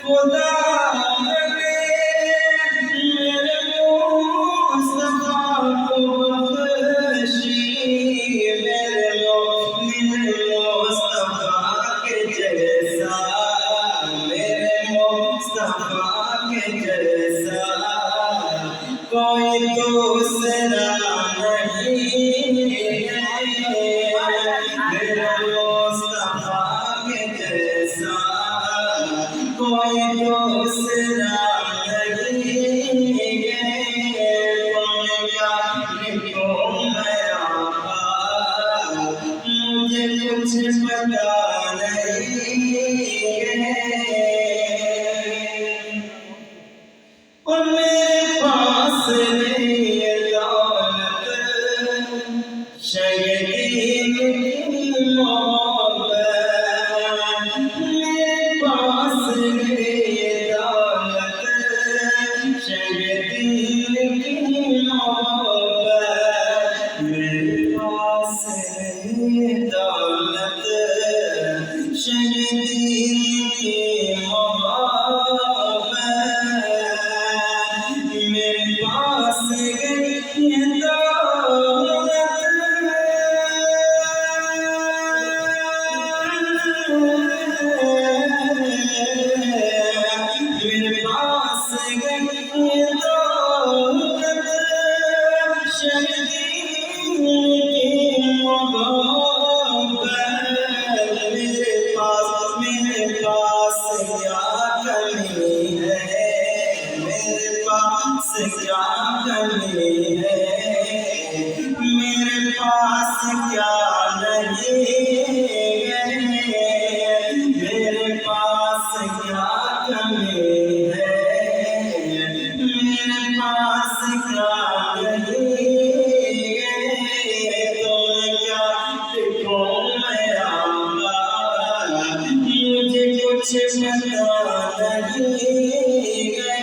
خدا نے میرے مصطفیٰ کو بخشی، میرے مومن مصطفیٰ کے جیسا، میرے مصطفیٰ کے جیسا کوئی دوسرا نہیں ہے، میرے مصطفیٰ کے جیسا کوئی دوسرا نہیں ہے۔ تم کیا لکھو میں آقا، مجھے کچھ پتا نہیں ہے، اور میرے پاس نہیں ہے دولت، شہید کی محبت، میرے پاس نہیں ہے دولت، شہید کی محبت، میرے پاس نہیں ہے دولت، شہید کی محبت، میرے پاس گئی دولت، میرے پاس گئی دولت، شہید کی محبت، میرے پاس کیا کمی ہے، میرے پاس کیا کمی ہے، میرے پاس کیا نہیں ہے، میرے پاس کیا کمی ہے، میرے پاس کیا نہیں ہے، تم کیا لکھو میں آقا، مجھے کچھ پتا نہیں ہے،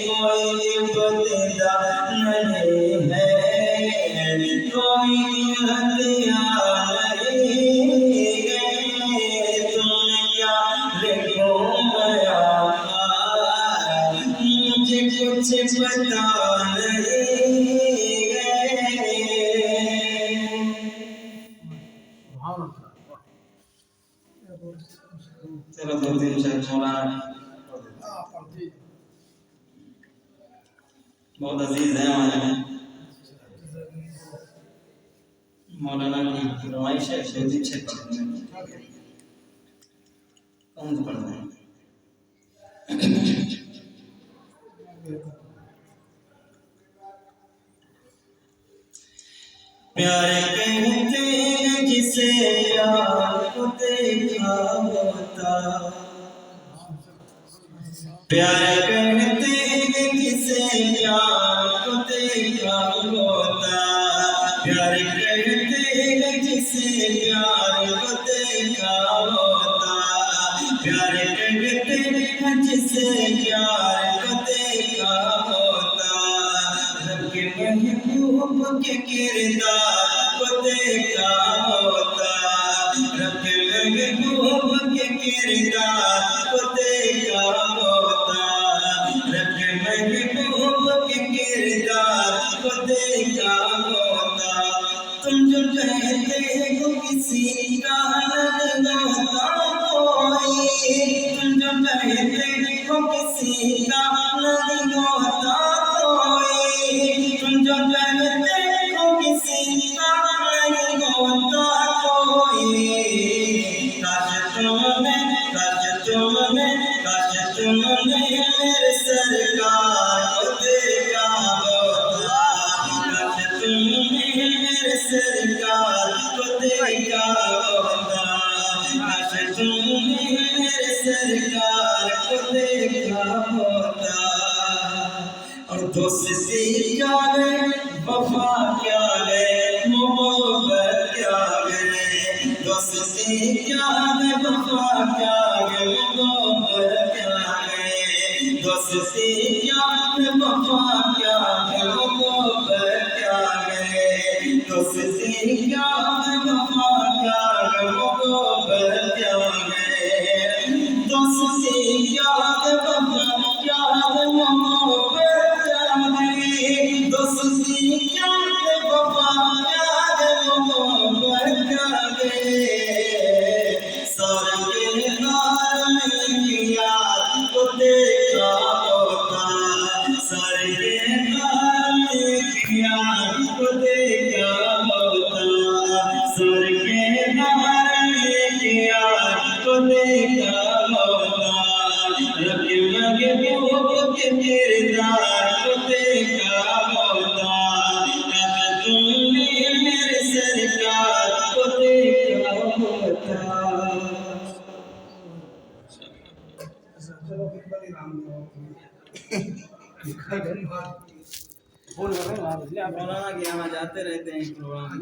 کوئی ابتدا نہیں ہے، کوئی انتہا نہیں ہے، تم کیا لکھو میں آقا، مجھے کچھ پتا نہیں ہے۔ چلو دو تین شعر مولانا بہت عزیز ہیں ہمارے، مولانا کی فرمائش ہے شہید چھت پڑھنے کون پڑھنا ہے؟ پیار کہتے ہیں جسے پیار کو دیکھا ہوتا، پیار کہتے ہیں جسے پیار کو دیکھا ہوتا، پیار کہتے ہیں جسے پیار کو دیکھا ہوتا، پیار کہتے ہیں جسے پیار کو دیکھا ہوتا، رب کے محبوب کے کردار کو دیکھا ہوتا، رب کے محبوب کے کردار کو دیکھا ہوتا، رب کے محبوب کے کردار کو دیکھا ہوتا، تم جو کہتے ہو کسی کا نہیں ہوتا کوئی، تم جو کہتے ہو کسی کا نہیں ہوتا کوئی، تم جو کہتے ہو کسی کا نہیں ہوتا کوئی، کاش تم نے میرے سرکار کو دیکھا ہوتا، کاش تم نے میرے سرکار کو دیکھا ہوتا، کاش تم نے میرے سرکار کو دیکھا ہوتا، اور دوستی کیا ہے وفا کیا ہے محبت کیا ہے، دوستی کیا ہے وفا کیا ہے محبت کیا ہے، دوستی کیا ہے وفا کیا ہے محبت کیا ہے، دوستی کیا ہے وفا کیا ہے محبت کیا ہے، دوستی کیا دیکھا ہوتا رب کے محبوب کے کردار کو دیکھا ہوتا اگر تم نے میرے سرکار کو دیکھا ہوتا. مولانا کے یہاں جاتے رہتے ہیں پروگرام